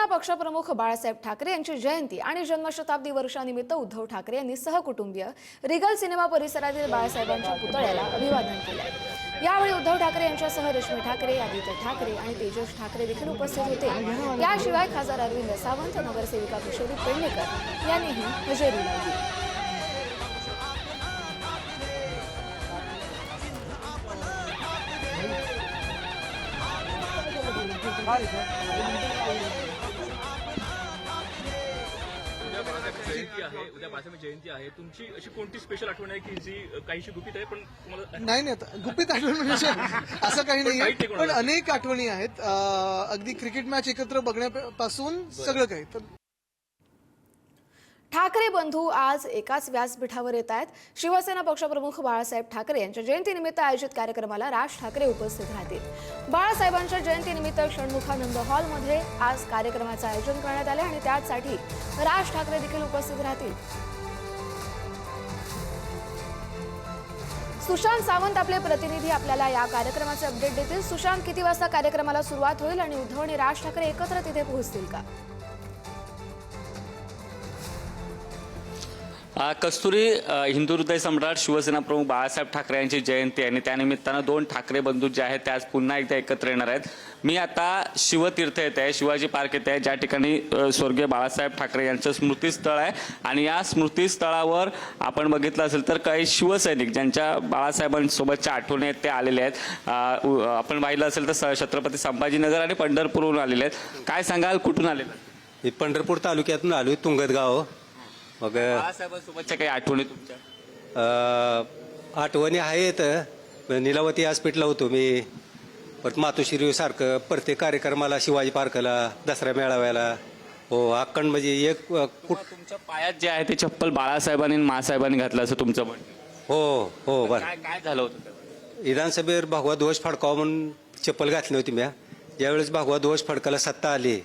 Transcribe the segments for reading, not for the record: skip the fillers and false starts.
शिवसेना पक्षप्रमुख बाळासाहेब ठाकरे यांची जयंती आणि जन्मशताब्दी वर्षानिमित्त उद्धव ठाकरे यांनी सहकुटुंबीय रिगल सिनेमा परिसरातील बाळासाहेबांच्या पुतळ्याला अभिवादन केले। यावेळी उद्धव ठाकरे यांच्यासह रश्मी ठाकरे, आदित्य ठाकरे आणि तेजस ठाकरे देखील उपस्थित होते। याशिवाय खासदार अरविंद सावंत, नगरसेविका किशोरी पेडणेकर यांनीही हजेरी लावली। उद्या बाळासाहेब जयंती आहे, तुमची अशी कोणती स्पेशल आठवण आहे की जी काहीशी गुपित आहे पण तुम्हाला नाही आता गुपित आठवण म्हणजे असं काही नाही, पण अनेक आठवणी आहेत। अगदी क्रिकेट मॅच एकत्र बघण्यापासून सगळं काही। तर ठाकरे बंधू आज एकाच व्यासपीठावर येत आहेत। शिवसेना पक्षप्रमुख बाळासाहेब ठाकरे यांच्या जयंतीनिमित्त आयोजित कार्यक्रमाला राज ठाकरे उपस्थित राहतील। बाळासाहेबांच्या जयंतीनिमित्त षण्मुखानंद हॉलमध्ये आज कार्यक्रमाचं आयोजन करण्यात आले आणि त्यासाठी राज ठाकरे देखील उपस्थित राहतील। सुशांत सावंत आपले प्रतिनिधी आपल्याला या कार्यक्रमाचे अपडेट देतील। सुशांत, किती वाजता कार्यक्रमाला सुरुवात होईल आणि उद्धव आणि राज ठाकरे एकत्र तिथे पोहोचतील का? कस्तुरी, हिंदू हृदय सम्राट शिवसेना प्रमुख बाळासाहेब ठाकरे यांची जयंती आणि त्यानिमित्तानं दोन ठाकरे बंधू जे आहेत ते आज पुन्हा एकदा एकत्र येणार आहेत। मी आता शिवतीर्थ येथे आहे, शिवाजी पार्क येथे आहे, ज्या ठिकाणी स्वर्गीय बाळासाहेब ठाकरे यांचं स्मृतीस्थळ आहे आणि या स्मृतीस्थळावर आपण बघितलं असेल तर काही शिवसैनिक ज्यांच्या बाळासाहेबांसोबतच्या आठवणी आहेत ते आलेले आहेत। आपण पाहिलं असेल तर छत्रपती संभाजीनगर आणि पंढरपूरहून आलेले आहेत। काय सांगाल, कुठून आलेले? पंढरपूर तालुक्यातून आलोय, तुंगत गाव। मग बाळासाहेबांसोबतच्या काही आठवणी तुमच्या? आठवणी आहेत। नीलावती व्यासपीठला होतो मी, परत मातोश्री सारखं प्रत्येक कार्यक्रमाला, शिवाजी पार्कला, दसरा मेळाव्याला, हो अक्कंड म्हणजे एक तुमच्या पायात जे आहे ते चप्पल बाळासाहेबांनी आणि मासाहेबांनी घातलं असं तुमचं म्हणणं? हो हो बरं। काय झालं होतं? विधानसभेवर भगवा ध्वज फडकावा म्हणून चप्पल घातली होती मी। ज्यावेळेस भगवा ध्वज फडकायला सत्ता आली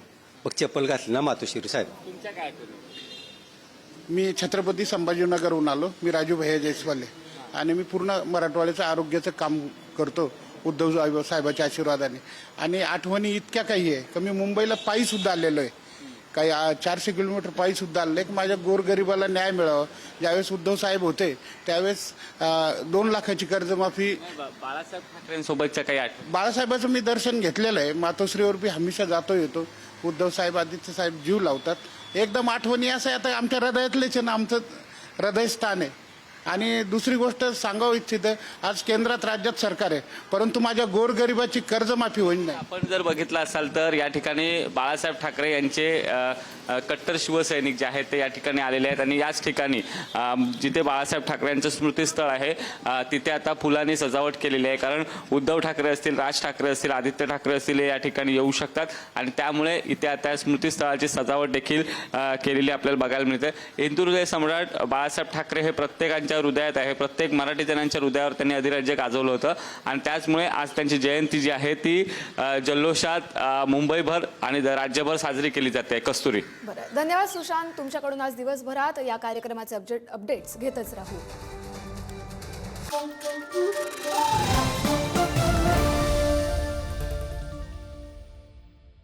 मग चप्पल घातली ना मातोश्री साहेब। तुमच्या काय आठवणी? मी छत्रपती संभाजीनगरहून आलो। मी राजू भैया जयस्वाले आणि मी पूर्ण मराठवाड्याचं आरोग्याचं काम करतो उद्धव साहेबाच्या आशीर्वादाने। आणि आठवणी इतक्या काही आहे की मी मुंबईला पायी सुद्धा आलेलो आहे, काही 400 किलोमीटर पायी सुद्धा आलेलो आहे की माझ्या गोरगरिबाला न्याय मिळावा। ज्यावेळेस उद्धव साहेब होते त्यावेळेस 2 लाखाची कर्जमाफी। बाळासाहेब ठाकरेंसोबतच्या काही आठवणी? बाळासाहेबाचं मी दर्शन घेतलेलं आहे, मातोश्रीवर बी हमेशा जातो येतो। उद्धव साहेब, आदित्य साहेब जीव लावतात। एकदम आठवणी असं आहे, आता आमच्या हृदयातलेच आहे ना, आमचं हृदयस्थान आहे। आणि दुसरी गोष्ट सांगावं इच्छितं, आज केंद्रात राज्यात सरकार आहे परंतु माझ्या गोरगरिबाची कर्जमाफी होईल नाही। आपण जर बघितलं असाल तर या ठिकाणी बाळासाहेब ठाकरे यांचे कट्टर शिवसैनिक जे आहेत ते या ठिकाणी आलेले आहेत आणि याच ठिकाणी जिथे बाळासाहेब ठाकरे यांचं स्मृतीस्थळ आहे तिथे आता फुलांनी सजावट केलेली आहे, कारण उद्धव ठाकरे असतील, राज ठाकरे असतील, आदित्य ठाकरे असतील, या ठिकाणी येऊ शकतात आणि त्यामुळे इथे आता स्मृतीस्थळाची सजावट देखील केलेली आपल्याला बघायला मिळते। हिंदू हृदय सम्राट बाळासाहेब ठाकरे हे प्रत्येकांच्या हृदयात आहे, प्रत्येक मराठी जनांच्या हृदयावर त्यांनी अधिराज्य गाजवलं होतं आणि त्याचमुळे आज त्यांची जयंती जी आहे ती जल्लोषात मुंबईभर आणि राज्यभर साजरी केली जाते। कस्तुरी, बरं, धन्यवाद सुशांत। तुमच्याकडून आज दिवसभरात या कार्यक्रमाचे अपडेट्स घेतच राहू।